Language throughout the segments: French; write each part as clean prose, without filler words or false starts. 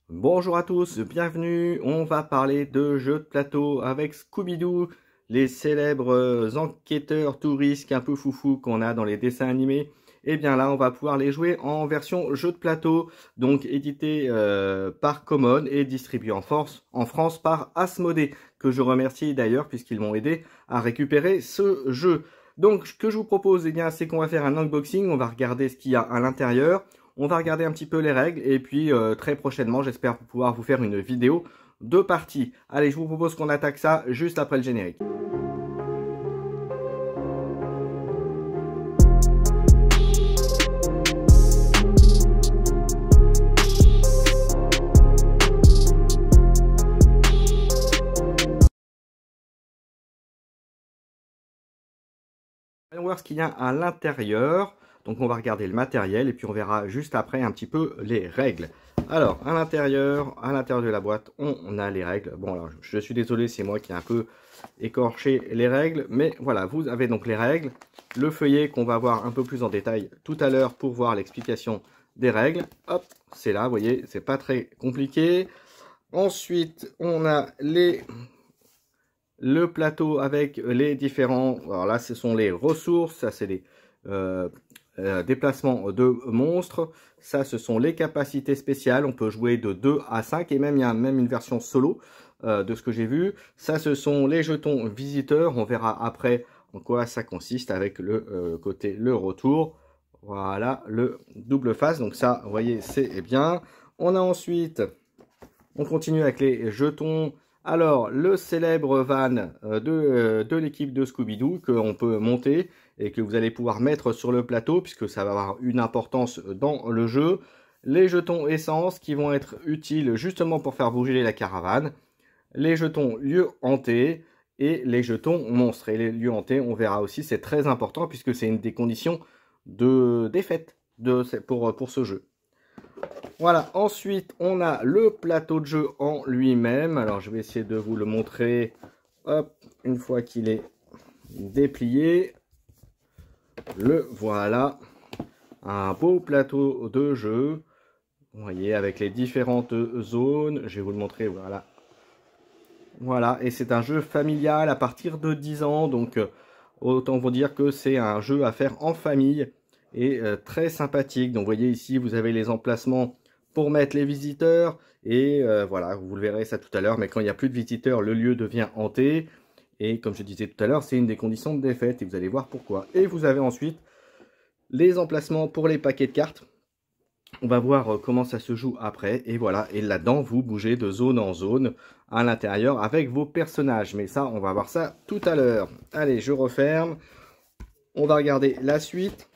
Bonjour à tous, bienvenue. On va parler de jeux de plateau avec Scooby-Doo, les célèbres enquêteurs touristes un peu foufou qu'on a dans les dessins animés. Et bien là, on va pouvoir les jouer en version jeu de plateau, donc édité par Common et distribué en France par Asmodée, que je remercie d'ailleurs puisqu'ils m'ont aidé à récupérer ce jeu. Donc, ce que je vous propose, eh bien, c'est qu'on va faire un unboxing, on va regarder ce qu'il y a à l'intérieur. On va regarder un petit peu les règles et puis très prochainement, j'espère pouvoir vous faire une vidéo de partie. Allez, je vous propose qu'on attaque ça juste après le générique. Allons voir ce qu'il y a à l'intérieur. Donc on va regarder le matériel et puis on verra juste après un petit peu les règles. Alors à l'intérieur de la boîte, on a les règles. Bon alors je suis désolé, c'est moi qui ai un peu écorché les règles, mais voilà, vous avez donc les règles, le feuillet qu'on va voir un peu plus en détail tout à l'heure pour voir l'explication des règles. Hop, c'est là, vous voyez, c'est pas très compliqué. Ensuite, on a le plateau avec les différents, alors là ce sont les ressources, ça c'est les déplacements de monstres, ça ce sont les capacités spéciales, on peut jouer de 2 à 5 et même il y a même une version solo de ce que j'ai vu. Ça ce sont les jetons visiteurs, on verra après en quoi ça consiste avec le côté le retour. Voilà le double face, donc ça vous voyez c'est bien. On a ensuite, on continue avec les jetons. Alors, le célèbre van de l'équipe de Scooby-Doo qu'on peut monter et que vous allez pouvoir mettre sur le plateau puisque ça va avoir une importance dans le jeu. Les jetons essence qui vont être utiles justement pour faire bouger la caravane. Les jetons lieux hantés et les jetons monstres. Et les lieux hantés, on verra aussi, c'est très important puisque c'est une des conditions de défaite pour ce jeu. Voilà, ensuite on a le plateau de jeu en lui-même. Alors je vais essayer de vous le montrer. Hop, une fois qu'il est déplié. Le voilà. Un beau plateau de jeu. Vous voyez, avec les différentes zones. Je vais vous le montrer, voilà. Voilà, et c'est un jeu familial à partir de 10 ans. Donc autant vous dire que c'est un jeu à faire en famille. Et très sympathique. Donc vous voyez ici, vous avez les emplacements pour mettre les visiteurs, et voilà, vous le verrez ça tout à l'heure, mais quand il n'y a plus de visiteurs, le lieu devient hanté, et comme je disais tout à l'heure, c'est une des conditions de défaite, et vous allez voir pourquoi. Et vous avez ensuite les emplacements pour les paquets de cartes. On va voir comment ça se joue après, et voilà, et là-dedans, vous bougez de zone en zone à l'intérieur avec vos personnages, mais ça, on va voir ça tout à l'heure. Allez, je referme, on va regarder la suite.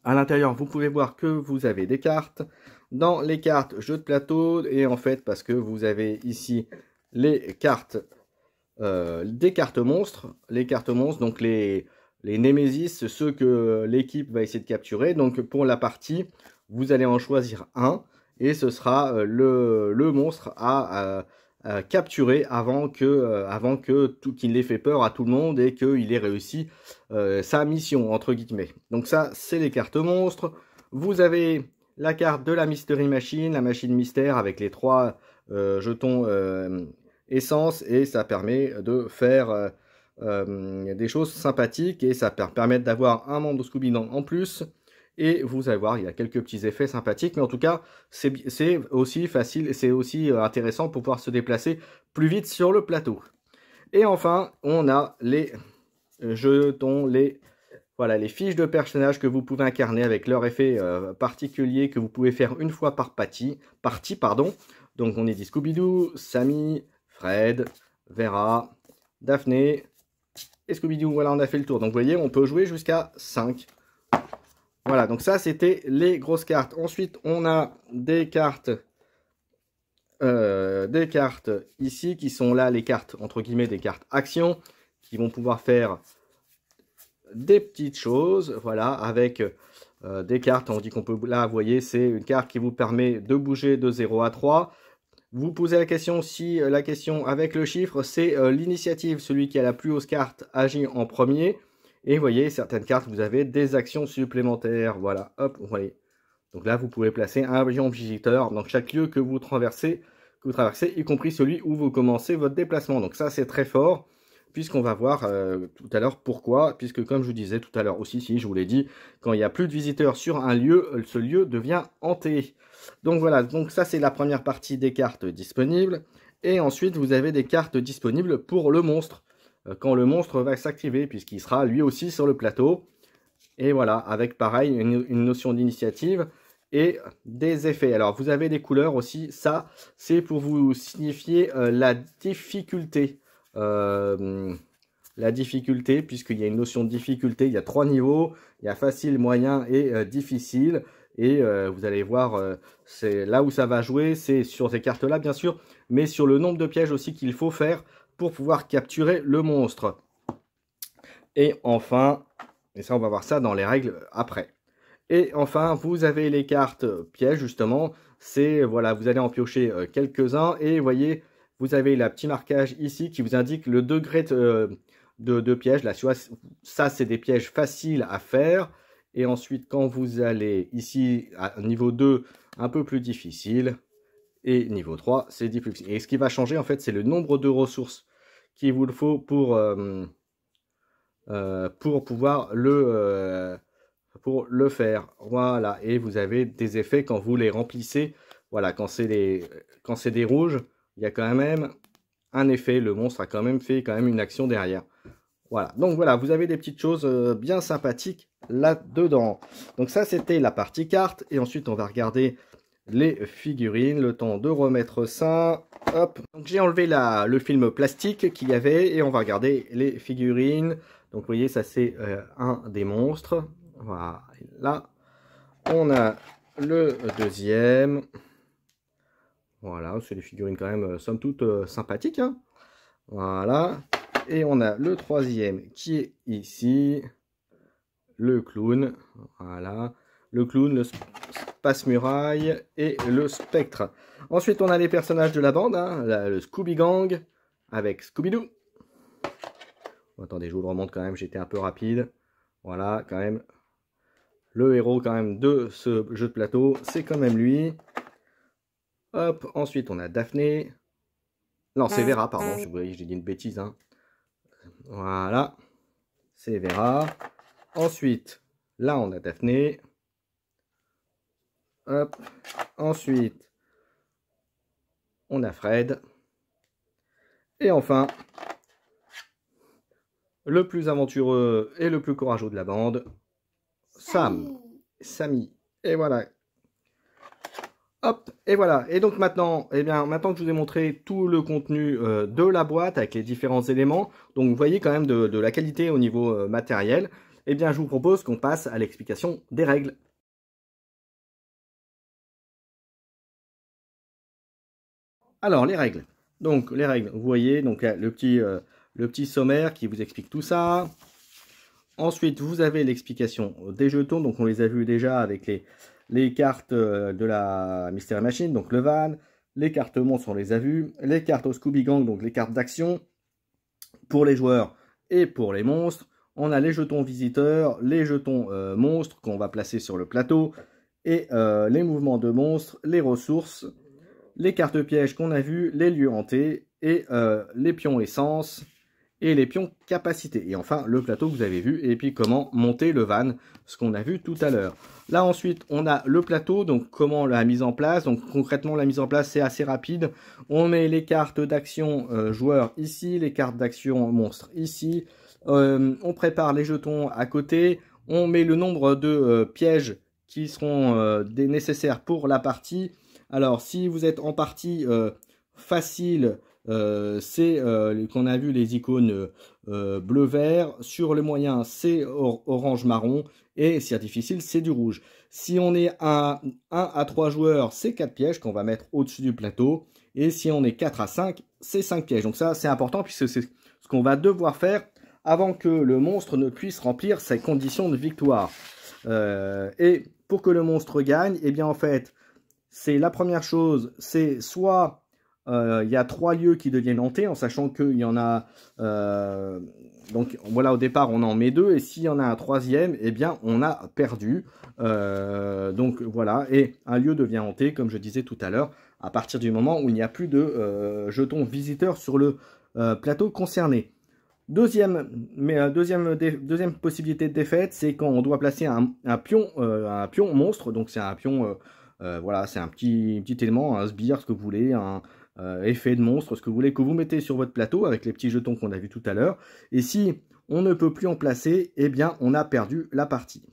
À l'intérieur, vous pouvez voir que vous avez des cartes. Dans les cartes jeux de plateau, et en fait, parce que vous avez ici les cartes, des cartes monstres. Les cartes monstres, donc les Némésis, ceux que l'équipe va essayer de capturer. Donc pour la partie, vous allez en choisir un, et ce sera le monstre à capturer avant que qu'il ait fait peur à tout le monde et qu'il ait réussi sa mission, entre guillemets. Donc ça, c'est les cartes monstres. Vous avez la carte de la Mystery Machine, la machine mystère avec les 3 jetons essence, et ça permet de faire des choses sympathiques, et ça permet d'avoir un membre de Scooby en plus. Et vous allez voir, il y a quelques petits effets sympathiques, mais en tout cas, c'est aussi facile, c'est aussi intéressant pour pouvoir se déplacer plus vite sur le plateau. Et enfin, on a les jetons, voilà, les fiches de personnages que vous pouvez incarner avec leur effet particulier que vous pouvez faire une fois par partie. Donc on est dit Scooby-Doo, Sammy, Fred, Vera, Daphné et Scooby-Doo. Voilà, on a fait le tour. Donc vous voyez, on peut jouer jusqu'à 5. Voilà, donc ça c'était les grosses cartes. Ensuite, on a des cartes ici qui sont là, les cartes entre guillemets, des cartes action, qui vont pouvoir faire des petites choses. Voilà, avec des cartes, on dit qu'on peut, là vous voyez, c'est une carte qui vous permet de bouger de 0 à 3. Vous posez la question, si la question avec le chiffre, c'est l'initiative, celui qui a la plus haute carte agit en premier. Et vous voyez, certaines cartes, vous avez des actions supplémentaires. Voilà, hop, vous voyez. Donc là, vous pouvez placer un pion visiteur dans chaque lieu que vous traversez, y compris celui où vous commencez votre déplacement. Donc ça, c'est très fort, puisqu'on va voir tout à l'heure pourquoi, puisque comme je vous disais tout à l'heure aussi, si je vous l'ai dit, quand il n'y a plus de visiteurs sur un lieu, ce lieu devient hanté. Donc voilà, donc ça c'est la première partie des cartes disponibles. Et ensuite, vous avez des cartes disponibles pour le monstre, quand le monstre va s'activer, puisqu'il sera lui aussi sur le plateau. Et voilà, avec pareil, une notion d'initiative et des effets. Alors, vous avez des couleurs aussi. Ça, c'est pour vous signifier la difficulté. La difficulté, puisqu'il y a une notion de difficulté. Il y a 3 niveaux. Il y a facile, moyen et difficile. Et vous allez voir, c'est là où ça va jouer, c'est sur ces cartes-là, bien sûr, mais sur le nombre de pièges aussi qu'il faut faire pour pouvoir capturer le monstre. Et enfin, et ça, on va voir ça dans les règles après. Et enfin, vous avez les cartes pièges, justement. C'est, voilà, vous allez en piocher quelques-uns. Et vous voyez, vous avez le petit marquage ici qui vous indique le degré de piège. Là, ça, c'est des pièges faciles à faire. Et ensuite, quand vous allez ici, à niveau 2, un peu plus difficile. Et niveau 3, c'est difficile. Et ce qui va changer, en fait, c'est le nombre de ressources qu'il vous faut pour pouvoir le faire. Voilà, et vous avez des effets quand vous les remplissez. Voilà, quand c'est des rouges, il y a quand même un effet. Le monstre a quand même fait une action derrière. Voilà, donc voilà, vous avez des petites choses bien sympathiques là-dedans. Donc ça, c'était la partie carte. Et ensuite, on va regarder les figurines. Le temps de remettre ça. Hop, donc j'ai enlevé le film plastique qu'il y avait. Et on va regarder les figurines. Donc vous voyez, ça c'est un des monstres. Voilà, là, on a le deuxième. Voilà, c'est des figurines quand même, somme toute, sympathiques. Hein. Voilà. Et on a le troisième qui est ici. Le clown. Voilà. Le clown, le passe-muraille et le spectre. Ensuite, on a les personnages de la bande. Hein, le Scooby Gang avec Scooby-Doo. Attendez, je vous le remonte quand même, j'étais un peu rapide. Voilà, quand même. Le héros quand même de ce jeu de plateau, c'est quand même lui. Hop, ensuite on a Daphné. Non, c'est Vera, pardon, j'ai dit une bêtise. Hein. Voilà, c'est Vera. Ensuite, là on a Daphné. Hop, ensuite, on a Fred. Et enfin, le plus aventureux et le plus courageux de la bande, Samy. Et voilà. Hop, et voilà. Et donc maintenant, maintenant que je vous ai montré tout le contenu de la boîte avec les différents éléments, donc vous voyez quand même de la qualité au niveau matériel, je vous propose qu'on passe à l'explication des règles. Alors, les règles. Donc, les règles, vous voyez, donc le petit sommaire qui vous explique tout ça. Ensuite, vous avez l'explication des jetons, donc on les a vus déjà avec les cartes de la Mystery Machine, donc le van, les cartes monstres, on les a vues, les cartes au Scooby Gang, donc les cartes d'action pour les joueurs et pour les monstres. On a les jetons visiteurs, les jetons monstres qu'on va placer sur le plateau, et les mouvements de monstres, les ressources, les cartes pièges qu'on a vues, les lieux hantés, et les pions essence, et les pions capacité. Et enfin, le plateau que vous avez vu, et puis comment monter le van, ce qu'on a vu tout à l'heure. Là, ensuite, on a le plateau, donc comment la mise en place. Donc concrètement, la mise en place, c'est assez rapide. On met les cartes d'action joueurs ici, les cartes d'action monstres ici. On prépare les jetons à côté. On met le nombre de pièges qui seront nécessaires pour la partie. Alors, si vous êtes en partie facile, c'est qu'on a vu les icônes bleu-vert. Sur le moyen, c'est orange-marron. Et si c'est difficile, c'est du rouge. Si on est à 1 à 3 joueurs, c'est 4 pièges qu'on va mettre au-dessus du plateau. Et si on est 4 à 5, c'est 5 pièges. Donc ça, c'est important puisque c'est ce qu'on va devoir faire avant que le monstre ne puisse remplir ses conditions de victoire. Et pour que le monstre gagne, en fait, c'est la première chose, c'est soit il y a 3 lieux qui deviennent hantés, en sachant qu'il y en a Donc voilà, au départ, on en met 2. Et s'il y en a un troisième, eh bien, on a perdu. Donc voilà, et un lieu devient hanté, comme je disais tout à l'heure, à partir du moment où il n'y a plus de jetons visiteurs sur le plateau concerné. Deuxième possibilité de défaite, c'est quand on doit placer un pion monstre. Donc c'est un pion, voilà, c'est un petit élément, un sbire, ce que vous voulez, un effet de monstre, ce que vous voulez, que vous mettez sur votre plateau avec les petits jetons qu'on a vus tout à l'heure. Et si on ne peut plus en placer, eh bien on a perdu la partie.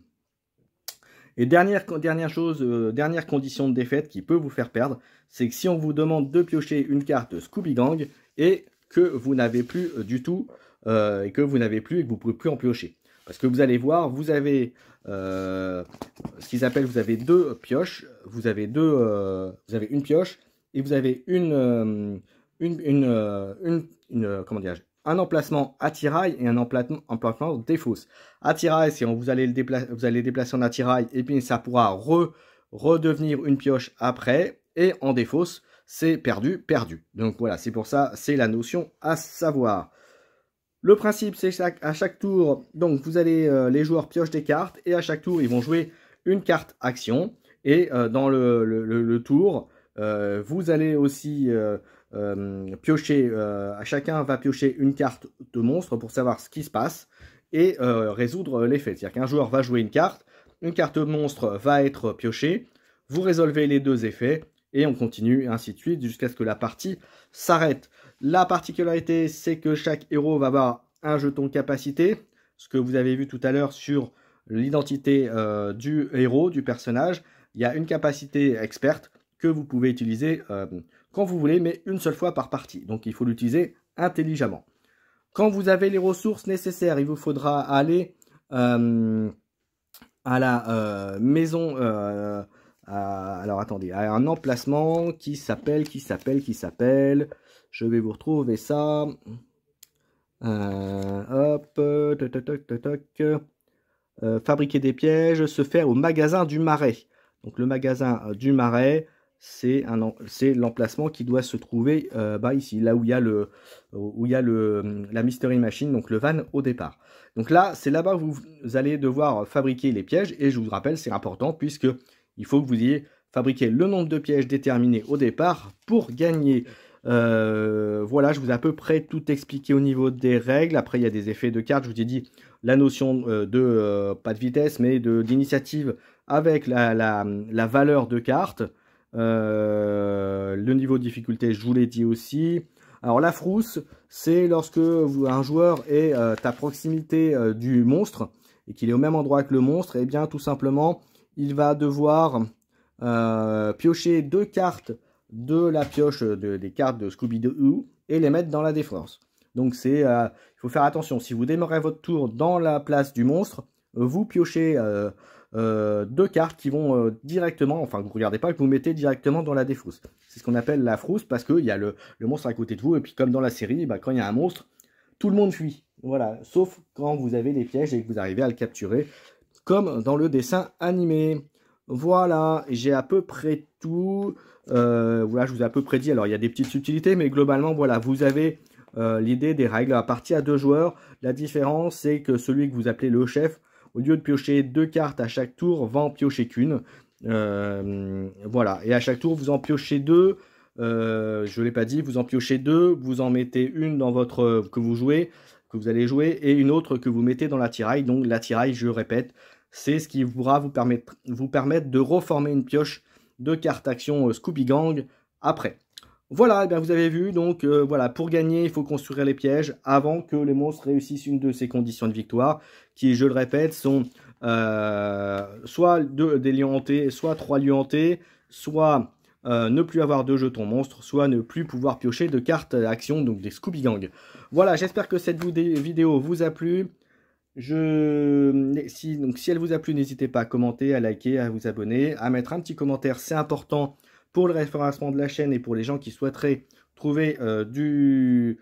Et dernière condition de défaite qui peut vous faire perdre, c'est que si on vous demande de piocher une carte Scooby Gang et que vous n'avez plus du tout, et que vous ne pouvez plus en piocher. Parce que vous allez voir, vous avez ce qu'ils appellent, vous avez deux pioches, vous avez une pioche et vous avez comment dirais-je, un emplacement attirail et un emplacement défausse. Attirail, c'est vous allez déplacer en attirail et puis ça pourra redevenir une pioche après. Et en défausse, c'est perdu. Donc voilà, c'est pour ça, c'est la notion à savoir. Le principe, c'est qu'à chaque tour, donc vous allez, les joueurs piochent des cartes et à chaque tour, ils vont jouer une carte action. Et dans le tour, vous allez aussi piocher, chacun va piocher une carte de monstre pour savoir ce qui se passe et résoudre l'effet. C'est-à-dire qu'un joueur va jouer une carte monstre va être piochée, vous résolvez les deux effets et on continue ainsi de suite jusqu'à ce que la partie s'arrête. La particularité, c'est que chaque héros va avoir un jeton capacité, ce que vous avez vu tout à l'heure sur l'identité du héros, du personnage. Il y a une capacité experte que vous pouvez utiliser quand vous voulez, mais une seule fois par partie. Donc il faut l'utiliser intelligemment. Quand vous avez les ressources nécessaires, il vous faudra aller à la maison, alors attendez, à un emplacement qui s'appelle, je vais vous retrouver ça, hop, fabriquer des pièges, se faire au magasin du Marais. Donc le magasin du Marais, c'est l'emplacement qui doit se trouver ici, là où il y a la Mystery Machine, donc le van au départ. Donc là, c'est là-bas où vous allez devoir fabriquer les pièges, et je vous rappelle, c'est important, puisque il faut que vous ayez fabriqué le nombre de pièges déterminé au départ pour gagner. Voilà, je vous ai à peu près tout expliqué au niveau des règles. Après, il y a des effets de cartes, je vous ai dit la notion pas de vitesse, mais d'initiative avec la valeur de carte. Le niveau de difficulté, je vous l'ai dit aussi. Alors la frousse, c'est lorsque un joueur est à proximité du monstre et qu'il est au même endroit que le monstre, et bien tout simplement, il va devoir piocher deux cartes de la pioche des cartes de Scooby-Doo et les mettre dans la défense. Donc il faut faire attention, si vous démarrez votre tour dans la place du monstre, vous piochez deux cartes qui vont directement, enfin vous ne regardez pas, que vous mettez directement dans la défausse. C'est ce qu'on appelle la frousse, parce qu'il y a le monstre à côté de vous, et puis comme dans la série, quand il y a un monstre, tout le monde fuit. Voilà, sauf quand vous avez les pièges et que vous arrivez à le capturer, comme dans le dessin animé. Voilà, j'ai à peu près tout. Voilà, je vous ai à peu près dit. Alors, il y a des petites subtilités, mais globalement, voilà, vous avez l'idée des règles. À partir à 2 joueurs, la différence, c'est que celui que vous appelez le chef, au lieu de piocher 2 cartes à chaque tour, va en piocher qu'une. Voilà, et à chaque tour, vous en piochez 2. Je ne l'ai pas dit, vous en piochez 2, vous en mettez une dans votre que vous allez jouer, et une autre que vous mettez dans l'attirail. Donc l'attirail, je répète, c'est ce qui pourra vous permettre de reformer une pioche de cartes action Scooby Gang après. Voilà, et bien vous avez vu, donc voilà, pour gagner, il faut construire les pièges avant que les monstres réussissent une de ces conditions de victoire, qui, je le répète, sont soit des lieux hantés, soit 3 lieux hantés, soit ne plus avoir de jetons monstres, soit ne plus pouvoir piocher de cartes action, donc des Scooby Gang. Voilà, j'espère que cette vidéo vous a plu. Si elle vous a plu, n'hésitez pas à commenter, à liker, à vous abonner, à mettre un petit commentaire, c'est important pour le référencement de la chaîne et pour les gens qui souhaiteraient trouver du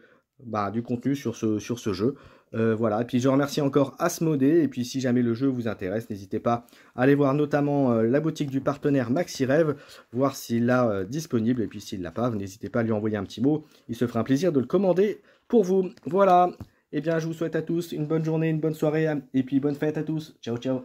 contenu sur ce jeu. Voilà, et puis je remercie encore Asmodée, et puis si jamais le jeu vous intéresse, n'hésitez pas à aller voir notamment la boutique du partenaire MaxiRêve, voir s'il l'a disponible, et puis s'il l'a pas, n'hésitez pas à lui envoyer un petit mot, il se fera un plaisir de le commander pour vous. Voilà. Eh bien, je vous souhaite à tous une bonne journée, une bonne soirée et puis bonne fête à tous. Ciao, ciao.